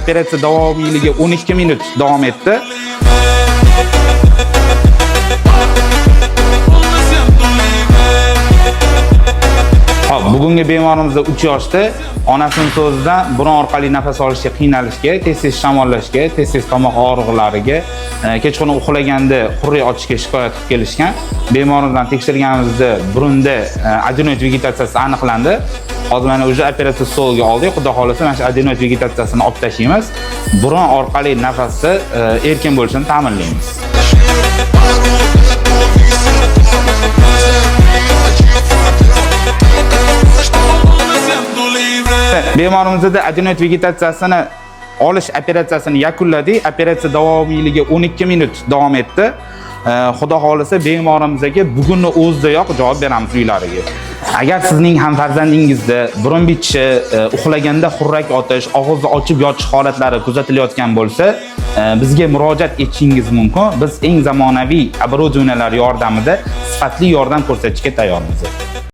Operatsiya davomiyligi 12 minut davom etdi. Bugungi bemorimizda 3 yoshda onasining so'zidan burun orqali nafas olishga qiynalishga, tez-tez shamollashga, tez-tez tomoq og'riqlariga, kechqurun uxlaganda xurrik ochishga shikoyat qilib kelishgan. Bemorimizdan tekshirganimizda burunda adenoid vegetatsiyasi aniqlandi. Hozir mana o'sha operatsiya stoliga oldik. Xudo xolasa mana shu adenoid vegetatsiyasini olib tashlaymiz. Burun orqali nafasni erkin bo'lishini ta'minlaymiz. Bemorimizda adenoid vegetatsiyasini olish operatsiyasini yakunladik. Operatsiya davomiyligi 12 minut davom etdi. Xudo xolasa bemorimizga bugunni o'zidayoq javob beramiz uylariga. Agar sizning ham farzandingizda burun bitishi, uxlaganda xurrak otish, og'izni ochib yotish holatlari kuzatilayotgan bo'lsa, bizga murojaat etishingiz mumkin. Biz eng zamonaviy obорудованиялар yordamida sifatli yordam ko'rsatishga tayyormiz.